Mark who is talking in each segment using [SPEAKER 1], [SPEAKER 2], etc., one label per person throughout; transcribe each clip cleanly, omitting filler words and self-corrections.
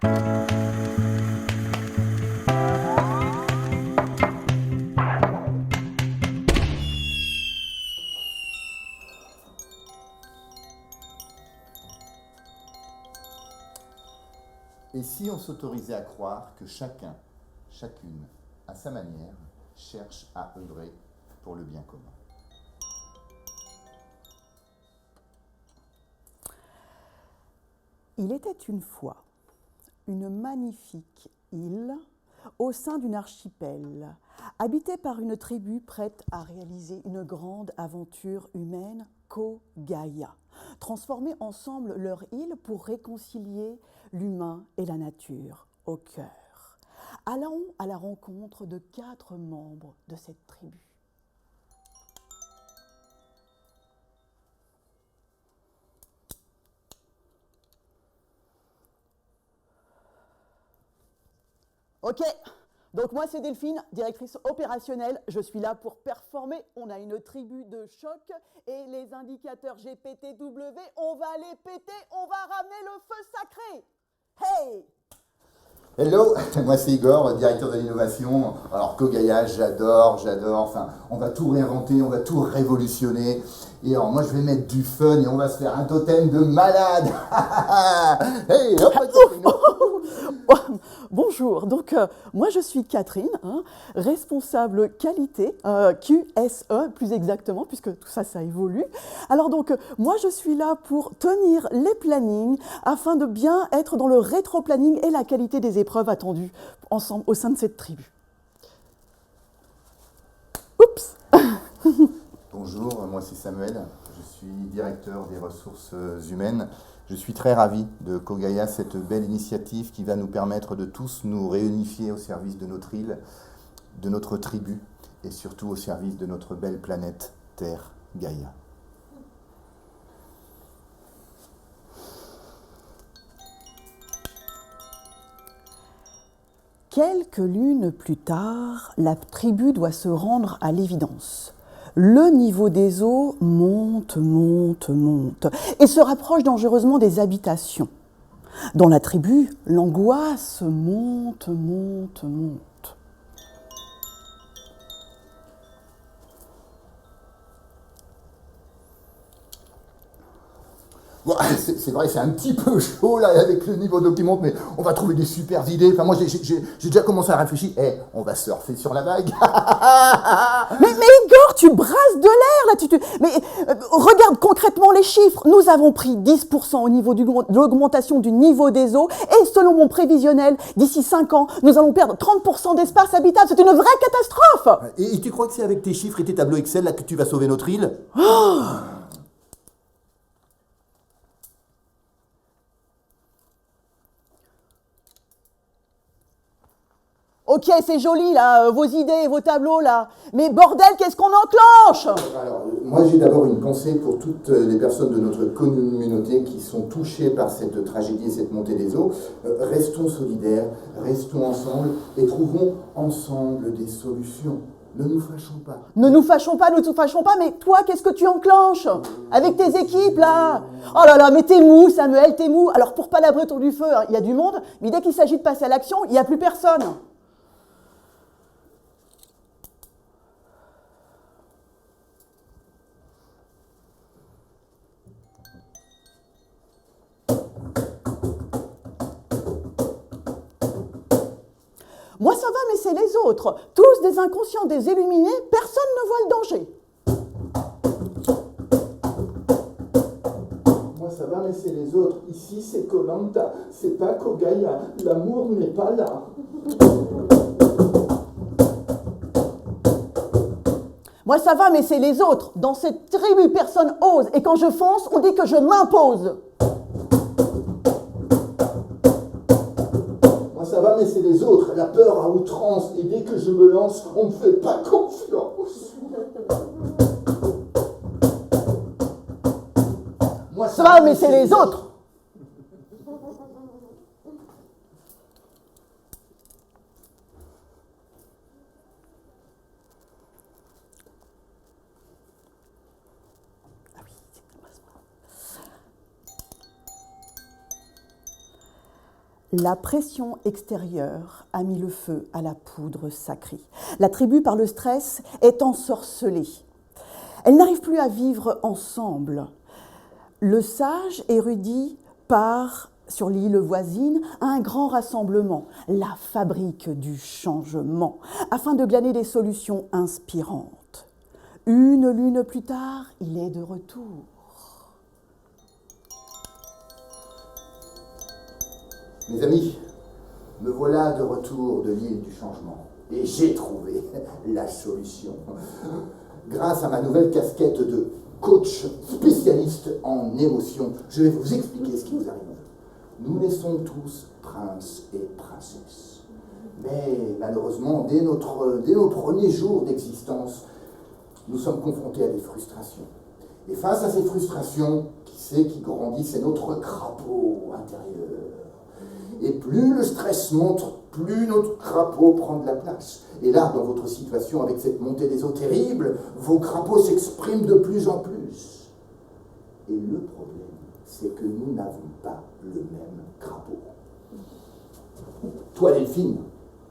[SPEAKER 1] Et si on s'autorisait à croire que chacun, chacune, à sa manière, cherche à œuvrer pour le bien commun?
[SPEAKER 2] Il était une fois une magnifique île au sein d'une archipel, habitée par une tribu prête à réaliser une grande aventure humaine, Ko-Gaïa, transformer ensemble leur île pour réconcilier l'humain et la nature au cœur. Allons à la rencontre de 4 membres de cette tribu. Ok, donc moi c'est Delphine, directrice opérationnelle. Je suis là pour performer. On a une tribu de choc et les indicateurs GPTW, on va les péter, on va ramener le feu sacré. Hey!
[SPEAKER 1] Hello, moi c'est Igor, directeur de l'innovation. Alors Ko-Gaïa, j'adore, enfin on va tout réinventer, on va tout révolutionner. Et alors moi je vais mettre du fun et on va se faire un totem de malade. Hey, hop,
[SPEAKER 2] Bonjour, donc moi je suis Catherine, responsable qualité, QSE plus exactement, puisque tout ça, ça évolue. Alors donc moi je suis là pour tenir les plannings afin de bien être dans le rétro-planning et la qualité des épreuves attendues ensemble au sein de cette tribu. Oups.
[SPEAKER 1] Bonjour, moi c'est Samuel, je suis directeur des ressources humaines. Je suis très ravi de Ko-Gaïa, cette belle initiative qui va nous permettre de tous nous réunifier au service de notre île, de notre tribu et surtout au service de notre belle planète Terre Gaïa.
[SPEAKER 2] Quelques lunes plus tard, la tribu doit se rendre à l'évidence. Le niveau des eaux monte et se rapproche dangereusement des habitations. Dans la tribu, l'angoisse monte.
[SPEAKER 1] Bon, c'est vrai, c'est un petit peu chaud là avec le niveau d'eau qui monte, mais on va trouver des super idées. Enfin, moi j'ai déjà commencé à réfléchir. On va surfer sur la vague.
[SPEAKER 2] Mais Igor, tu brasses de l'air là. Mais regarde concrètement les chiffres. Nous avons pris 10% au niveau de l'augmentation du niveau des eaux. Et selon mon prévisionnel, d'ici 5 ans, nous allons perdre 30% d'espace habitable. C'est une vraie catastrophe.
[SPEAKER 1] Et tu crois que c'est avec tes chiffres et tes tableaux Excel là que tu vas sauver notre île?
[SPEAKER 2] Ok, c'est joli là, vos idées, vos tableaux là. Mais bordel, qu'est-ce qu'on enclenche?
[SPEAKER 1] Alors, moi j'ai d'abord une pensée pour toutes les personnes de notre communauté qui sont touchées par cette tragédie et cette montée des eaux. Restons solidaires, restons ensemble et trouvons ensemble des solutions. Ne nous fâchons pas.
[SPEAKER 2] Ne nous fâchons pas, mais toi, qu'est-ce que tu enclenches? Avec tes équipes, là? Oh là là, mais t'es mou, Samuel, t'es mou. Alors, pour palabrer autour du feu, il y a du monde, mais dès qu'il s'agit de passer à l'action, il n'y a plus personne. Moi, ça va, mais c'est les autres. Tous des inconscients, des illuminés, personne ne voit le danger.
[SPEAKER 3] Moi, ça va, mais c'est les autres. Ici, c'est Koh-Lanta, c'est pas Ko-Gaïa. L'amour n'est pas là.
[SPEAKER 2] Moi, ça va, mais c'est les autres. Dans cette tribu, personne ose. Et quand je fonce, on dit que je m'impose.
[SPEAKER 3] Ça va, mais c'est les autres, la peur à outrance, et dès que je me lance, on me fait pas confiance. Moi,
[SPEAKER 2] Ça va, mais c'est les autres. La pression extérieure a mis le feu à la poudre sacrée. La tribu, par le stress, est ensorcelée. Elle n'arrive plus à vivre ensemble. Le sage érudit part sur l'île voisine à un grand rassemblement, la fabrique du changement, afin de glaner des solutions inspirantes. Une lune plus tard, il est de retour.
[SPEAKER 3] Mes amis, me voilà de retour de l'île du changement. Et j'ai trouvé la solution. Grâce à ma nouvelle casquette de coach spécialiste en émotion, je vais vous expliquer ce qui nous arrive. Nous naissons tous princes et princesses. Mais malheureusement, dès nos premiers jours d'existence, nous sommes confrontés à des frustrations. Et face à ces frustrations, qui c'est qui grandit? C'est notre crapaud intérieur. Et plus le stress monte, plus notre crapaud prend de la place. Et là, dans votre situation, avec cette montée des eaux terrible, vos crapauds s'expriment de plus en plus. Et le problème, c'est que nous n'avons pas le même crapaud. Toi, Delphine,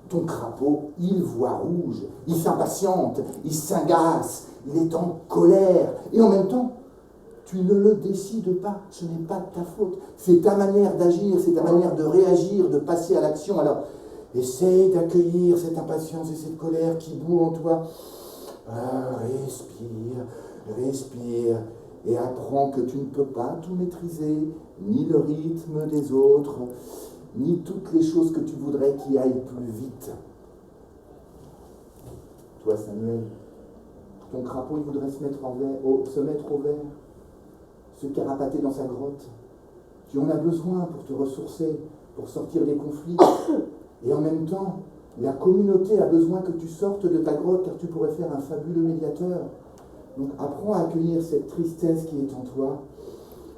[SPEAKER 3] ton crapaud, il voit rouge, il s'impatiente, il s'agace, il est en colère. Et en même temps, tu ne le décides pas, ce n'est pas de ta faute. C'est ta manière d'agir, c'est ta manière de réagir, de passer à l'action. Alors, essaye d'accueillir cette impatience et cette colère qui bout en toi. Respire, respire, et apprends que tu ne peux pas tout maîtriser, ni le rythme des autres, ni toutes les choses que tu voudrais qui aillent plus vite. Toi, Samuel, ton crapaud, il voudrait se mettre au vert, se carapater dans sa grotte. Tu en as besoin pour te ressourcer, pour sortir des conflits. Et en même temps, la communauté a besoin que tu sortes de ta grotte car tu pourrais faire un fabuleux médiateur. Donc apprends à accueillir cette tristesse qui est en toi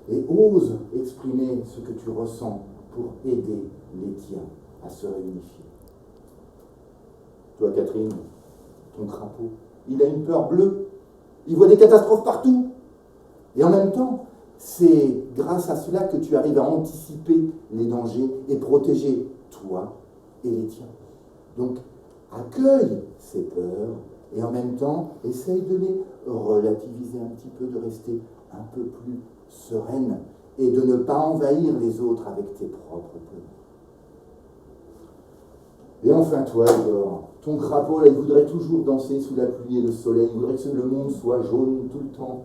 [SPEAKER 3] et ose exprimer ce que tu ressens pour aider les tiens à se réunifier. Toi, Catherine, ton crapaud, il a une peur bleue. Il voit des catastrophes partout. Et en même temps, c'est grâce à cela que tu arrives à anticiper les dangers et protéger toi et les tiens. Donc, accueille ces peurs et en même temps, essaye de les relativiser un petit peu, de rester un peu plus sereine et de ne pas envahir les autres avec tes propres peurs. Et enfin, toi, Igor, ton crapaud, là, il voudrait toujours danser sous la pluie et le soleil, il voudrait que le monde soit jaune tout le temps.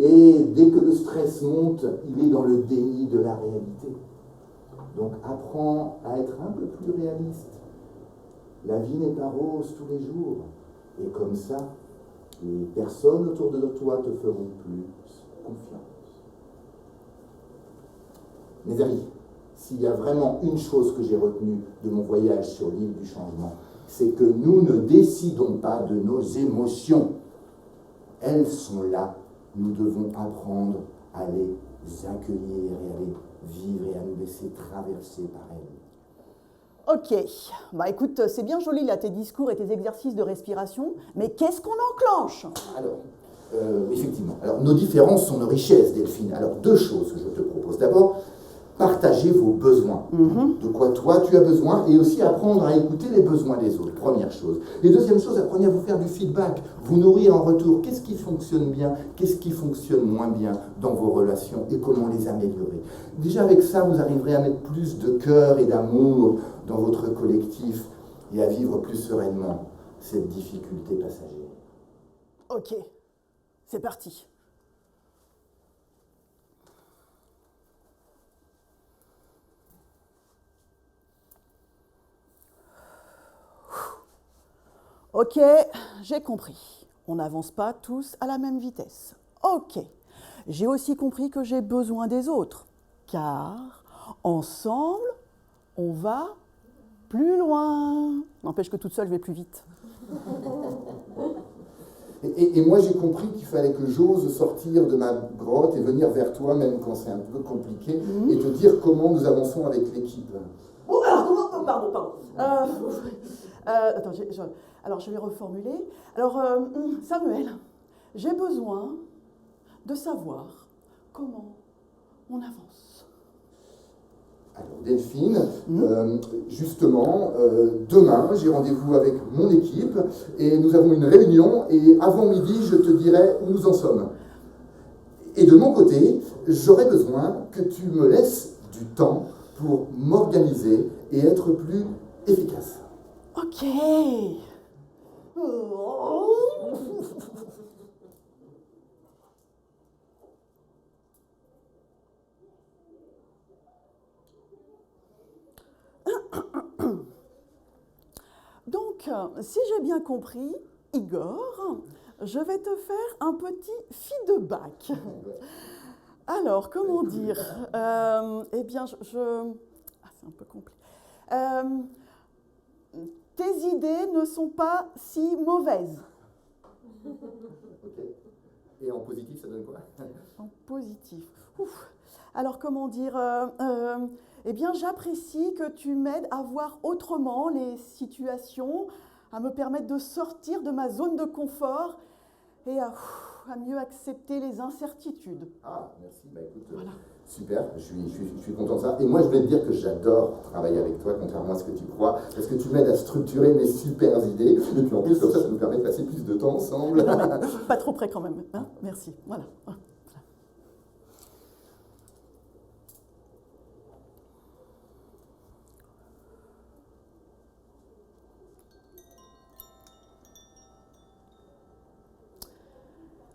[SPEAKER 3] Et dès que le stress monte, il est dans le déni de la réalité. Donc apprends à être un peu plus réaliste. La vie n'est pas rose tous les jours. Et comme ça, les personnes autour de toi te feront plus confiance. Mes amis, s'il y a vraiment une chose que j'ai retenue de mon voyage sur l'île du changement, c'est que nous ne décidons pas de nos émotions. Elles sont là. Nous devons apprendre à les accueillir et à les vivre et à nous laisser traverser par elles.
[SPEAKER 2] Ok, bah écoute, c'est bien joli là tes discours et tes exercices de respiration, mais qu'est-ce qu'on enclenche?
[SPEAKER 3] Alors, effectivement, alors nos différences sont nos richesses, Delphine. Alors, deux choses que je te propose. D'abord, partager vos besoins. De quoi toi tu as besoin et aussi apprendre à écouter les besoins des autres, première chose. Et deuxième chose, apprenez à vous faire du feedback, vous nourrir en retour. Qu'est-ce qui fonctionne bien, qu'est-ce qui fonctionne moins bien dans vos relations et comment les améliorer. Déjà avec ça, vous arriverez à mettre plus de cœur et d'amour dans votre collectif et à vivre plus sereinement cette difficulté passagère.
[SPEAKER 2] Ok, c'est parti. Ok, j'ai compris. On n'avance pas tous à la même vitesse. Ok, j'ai aussi compris que j'ai besoin des autres, car ensemble, on va plus loin. N'empêche que toute seule, je vais plus vite.
[SPEAKER 3] Et moi, j'ai compris qu'il fallait que j'ose sortir de ma grotte et venir vers toi, même quand c'est un peu compliqué, et te dire comment nous avançons avec l'équipe.
[SPEAKER 2] Oh, alors, comment... Pardon. Attends, alors, je vais reformuler. Alors, Samuel, j'ai besoin de savoir comment on avance.
[SPEAKER 3] Alors Delphine, justement, demain, j'ai rendez-vous avec mon équipe et nous avons une réunion et avant midi, je te dirai où nous en sommes. Et de mon côté, j'aurais besoin que tu me laisses du temps pour m'organiser et être plus efficace.
[SPEAKER 2] Ok. Donc, si j'ai bien compris, Igor, je vais te faire un petit feedback. Alors, comment dire eh bien, Ah, c'est un peu compliqué. Tes idées ne sont pas si mauvaises.
[SPEAKER 3] Ok. Et en positif, ça donne quoi?
[SPEAKER 2] En positif. Ouf. Alors, comment dire eh bien, j'apprécie que tu m'aides à voir autrement les situations, à me permettre de sortir de ma zone de confort et à mieux accepter les incertitudes.
[SPEAKER 3] Ah, merci. Bah écoute,
[SPEAKER 2] Voilà.
[SPEAKER 3] super, je suis content de ça. Et moi, je voulais te dire que j'adore travailler avec toi, contrairement à ce que tu crois, parce que tu m'aides à structurer mes super idées. Et puis en plus, comme ça nous permet de passer plus de temps ensemble.
[SPEAKER 2] Non, mais pas trop près quand même. Hein, merci. Voilà.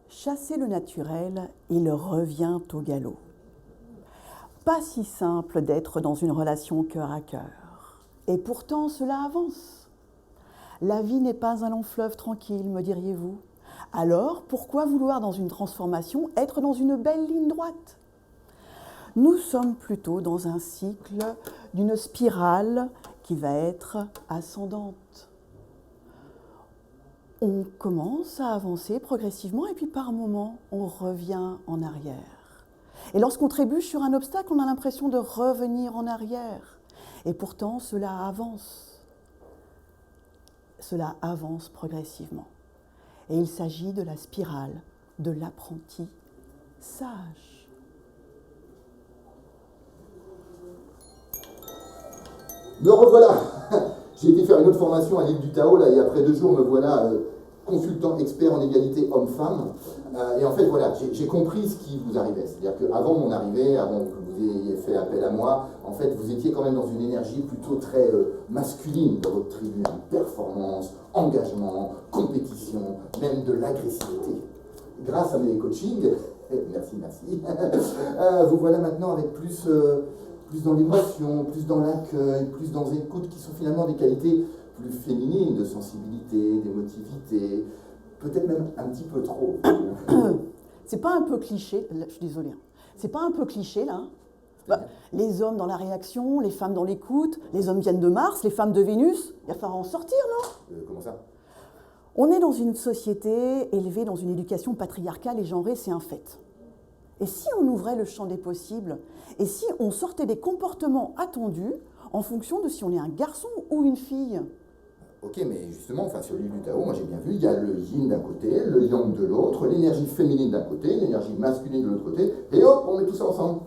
[SPEAKER 2] Chasser le naturel, il revient au galop. Pas si simple d'être dans une relation cœur à cœur. Et pourtant, cela avance. La vie n'est pas un long fleuve tranquille, me diriez-vous. Alors, pourquoi vouloir dans une transformation être dans une belle ligne droite? Nous sommes plutôt dans un cycle d'une spirale qui va être ascendante. On commence à avancer progressivement et puis par moments, on revient en arrière. Et lorsqu'on trébuche sur un obstacle, on a l'impression de revenir en arrière. Et pourtant, cela avance. Cela avance progressivement. Et il s'agit de la spirale de l'apprenti sage.
[SPEAKER 3] Me revoilà. J'ai été faire une autre formation à l'île du Tao, là, et après 2 jours, me voilà consultant expert en égalité homme-femme. Et en fait, voilà, j'ai compris ce qui vous arrivait. C'est-à-dire qu'avant mon arrivée, avant que vous ayez fait appel à moi, en fait, vous étiez quand même dans une énergie plutôt très masculine dans votre tribu. Hein. Performance, engagement, compétition, même de l'agressivité. Grâce à mes coachings, merci, vous voilà maintenant avec plus dans l'émotion, plus dans l'accueil, plus dans l'écoute, qui sont finalement des qualités plus féminines, de sensibilité, d'émotivité, peut-être même un petit peu trop.
[SPEAKER 2] C'est pas un peu cliché, je suis désolée, hein. C'est pas un peu cliché là? Les hommes dans la réaction, les femmes dans l'écoute, les hommes viennent de Mars, les femmes de Vénus, il va falloir en sortir, non?
[SPEAKER 3] Comment ça?
[SPEAKER 2] On est dans une société élevée dans une éducation patriarcale et genrée, c'est un fait. Et si on ouvrait le champ des possibles, et si on sortait des comportements attendus en fonction de si on est un garçon ou une fille?
[SPEAKER 3] Ok, mais justement, enfin, sur l'île du Tao, moi j'ai bien vu, il y a le yin d'un côté, le yang de l'autre, l'énergie féminine d'un côté, l'énergie masculine de l'autre côté, et hop, on met tout ça ensemble.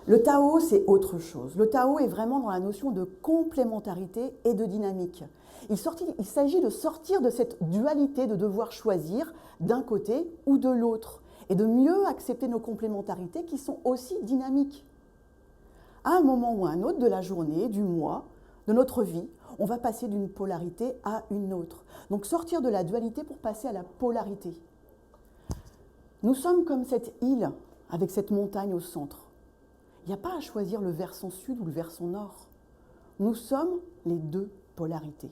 [SPEAKER 2] Le Tao, c'est autre chose. Le Tao est vraiment dans la notion de complémentarité et de dynamique. Il s'agit de sortir de cette dualité de devoir choisir d'un côté ou de l'autre, et de mieux accepter nos complémentarités qui sont aussi dynamiques. À un moment ou à un autre de la journée, du mois, de notre vie, on va passer d'une polarité à une autre. Donc sortir de la dualité pour passer à la polarité. Nous sommes comme cette île avec cette montagne au centre. Il n'y a pas à choisir le versant sud ou le versant nord. Nous sommes les deux polarités.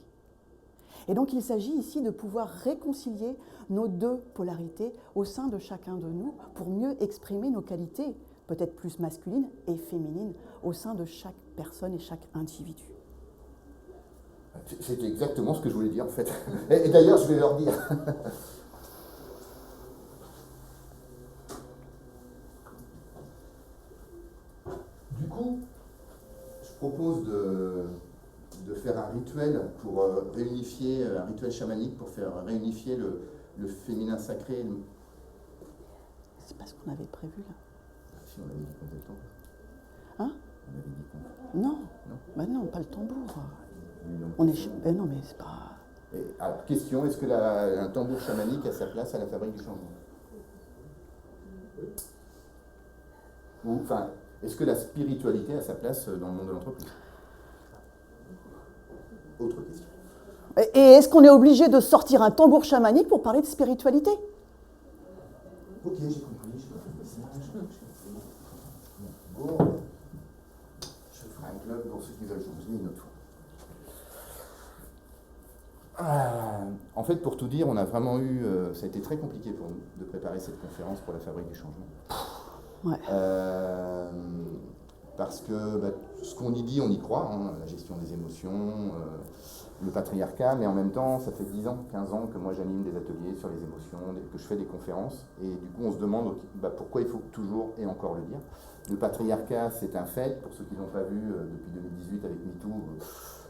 [SPEAKER 2] Et donc il s'agit ici de pouvoir réconcilier nos deux polarités au sein de chacun de nous pour mieux exprimer nos qualités, peut-être plus masculines et féminines, au sein de chaque personne et chaque individu.
[SPEAKER 3] C'est exactement ce que je voulais dire en fait. Et d'ailleurs, je vais leur dire. Du coup, je propose de faire un rituel pour réunifier, un rituel chamanique pour faire réunifier le féminin sacré.
[SPEAKER 2] C'est pas ce qu'on avait prévu là.
[SPEAKER 3] Si on avait dit qu'on avait le temps.
[SPEAKER 2] Hein?
[SPEAKER 1] On avait dit qu'on...
[SPEAKER 2] Non,
[SPEAKER 1] Non.
[SPEAKER 2] bah non, pas le tambour.
[SPEAKER 1] Une autre
[SPEAKER 2] On est...
[SPEAKER 1] question.
[SPEAKER 2] non, mais c'est pas...
[SPEAKER 1] Alors, question, est-ce que un tambour chamanique a sa place à la fabrique du changement? Ou, enfin, est-ce que la spiritualité a sa place dans le monde de l'entreprise? Autre question.
[SPEAKER 2] Et est-ce qu'on est obligé de sortir un tambour chamanique pour parler de spiritualité?
[SPEAKER 3] Ok, j'ai compris. Bon,
[SPEAKER 1] Je ferai un club pour ceux qui veulent changer une autre fois. En fait, pour tout dire, on a vraiment eu... ça a été très compliqué pour nous de préparer cette conférence pour la fabrique du changement.
[SPEAKER 2] Ouais.
[SPEAKER 1] Parce que ce qu'on y dit, on y croit, hein, la gestion des émotions, le patriarcat, mais en même temps, ça fait 10 ans, 15 ans que moi j'anime des ateliers sur les émotions, que je fais des conférences, et du coup on se demande pourquoi il faut toujours et encore le dire. Le patriarcat, c'est un fait, pour ceux qui ne l'ont pas vu depuis 2018 avec MeToo,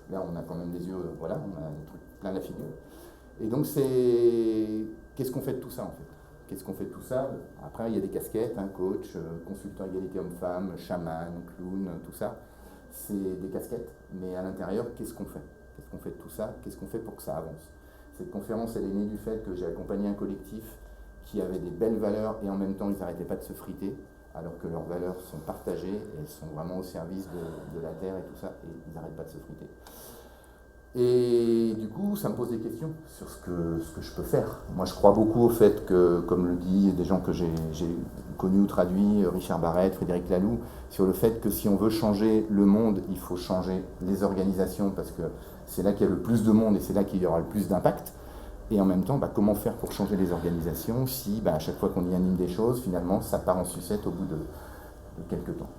[SPEAKER 1] là on a quand même des yeux, voilà, on a des trucs plein la figure. Et donc qu'est-ce qu'on fait de tout ça en fait? Qu'est-ce qu'on fait de tout ça? Après, il y a des casquettes, hein, coach, consultant égalité homme-femme, chaman, clown, tout ça. C'est des casquettes, mais à l'intérieur, qu'est-ce qu'on fait? Qu'est-ce qu'on fait de tout ça? Qu'est-ce qu'on fait pour que ça avance? Cette conférence, elle est née du fait que j'ai accompagné un collectif qui avait des belles valeurs et en même temps, ils n'arrêtaient pas de se friter, alors que leurs valeurs sont partagées et elles sont vraiment au service de la terre et tout ça, et ils n'arrêtent pas de se friter. Et du coup, ça me pose des questions sur ce que je peux faire. Moi, je crois beaucoup au fait que, comme le dit des gens que j'ai connus ou traduits, Richard Barrett, Frédéric Laloux, sur le fait que si on veut changer le monde, il faut changer les organisations, parce que c'est là qu'il y a le plus de monde et c'est là qu'il y aura le plus d'impact. Et en même temps, comment faire pour changer les organisations si, à chaque fois qu'on y anime des choses, finalement, ça part en sucette au bout de quelques temps.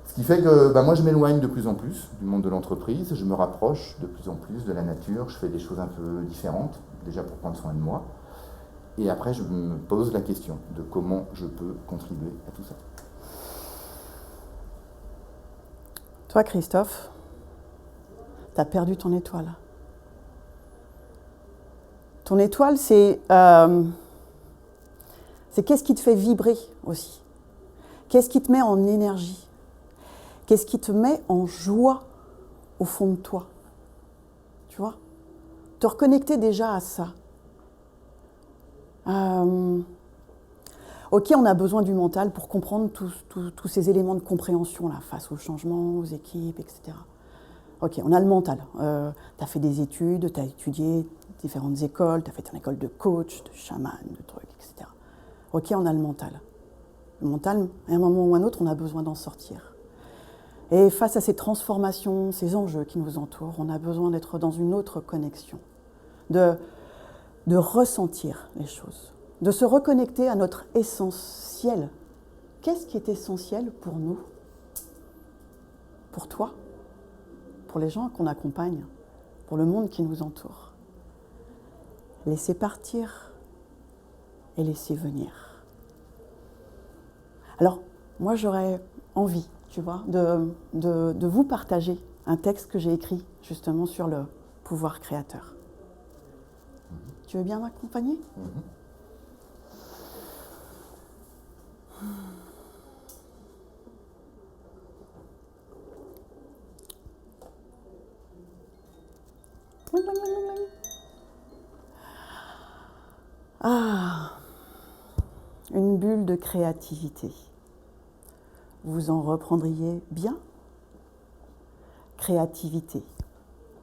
[SPEAKER 1] Ce qui fait que moi je m'éloigne de plus en plus du monde de l'entreprise, je me rapproche de plus en plus de la nature, je fais des choses un peu différentes, déjà pour prendre soin de moi, et après je me pose la question de comment je peux contribuer à tout ça.
[SPEAKER 2] Toi, Christophe, tu as perdu ton étoile. Ton étoile, c'est qu'est-ce qui te fait vibrer aussi? Qu'est-ce qui te met en énergie? Qu'est-ce qui te met en joie au fond de toi? Tu vois? Te reconnecter déjà à ça. Ok, on a besoin du mental pour comprendre tous ces éléments de compréhension là, face au changement, aux équipes, etc. Ok, on a le mental. Tu as fait des études, tu as étudié différentes écoles, tu as fait ton école de coach, de chaman, de trucs, etc. Ok, on a le mental. Le mental, à un moment ou à un autre, on a besoin d'en sortir. Et face à ces transformations, ces enjeux qui nous entourent, on a besoin d'être dans une autre connexion, de ressentir les choses, de se reconnecter à notre essentiel. Qu'est-ce qui est essentiel pour nous? Pour toi? Pour les gens qu'on accompagne? Pour le monde qui nous entoure? Laisser partir et laisser venir. Alors, moi j'aurais envie, tu vois, de vous partager un texte que j'ai écrit justement sur le pouvoir créateur. Tu veux bien m'accompagner? Ah, une bulle de créativité. Vous en reprendriez bien? Créativité,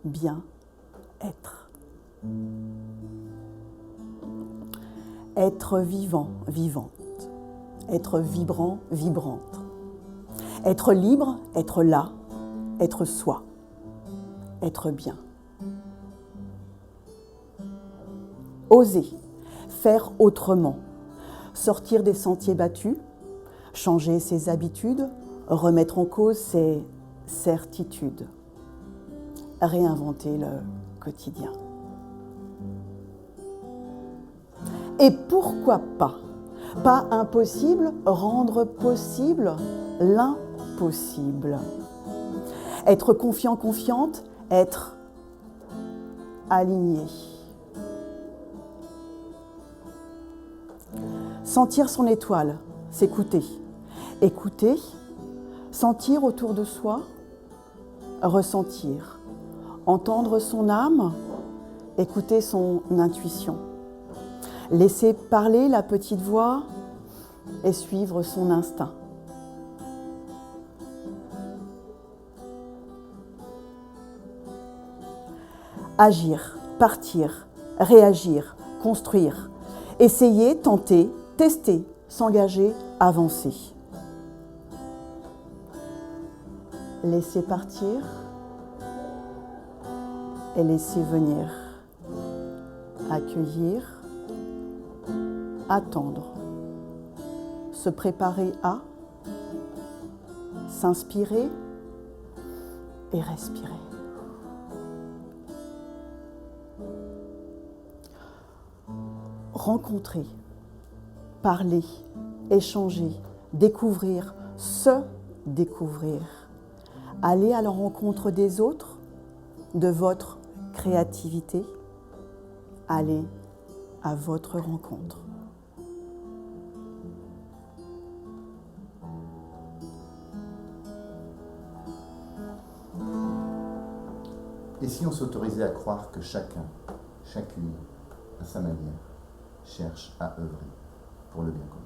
[SPEAKER 2] bien être. Être vivant, vivante. Être vibrant, vibrante. Être libre, être là, être soi. Être bien. Oser, faire autrement, sortir des sentiers battus, changer ses habitudes, remettre en cause ses certitudes, réinventer le quotidien. Et pourquoi pas? Pas impossible, rendre possible l'impossible. Être confiant, confiante, être aligné. Sentir son étoile, s'écouter. Écouter Sentir autour de soi, ressentir, entendre son âme, écouter son intuition, laisser parler la petite voix et suivre son instinct. Agir, partir, réagir, construire, essayer, tenter, tester, s'engager, avancer. Laisser partir et laisser venir. Accueillir, attendre, se préparer à, s'inspirer et respirer. Rencontrer, parler, échanger, découvrir, se découvrir. Aller à la rencontre des autres, de votre créativité. Aller à votre rencontre.
[SPEAKER 1] Et si on s'autorisait à croire que chacun, chacune, à sa manière, cherche à œuvrer pour le bien commun?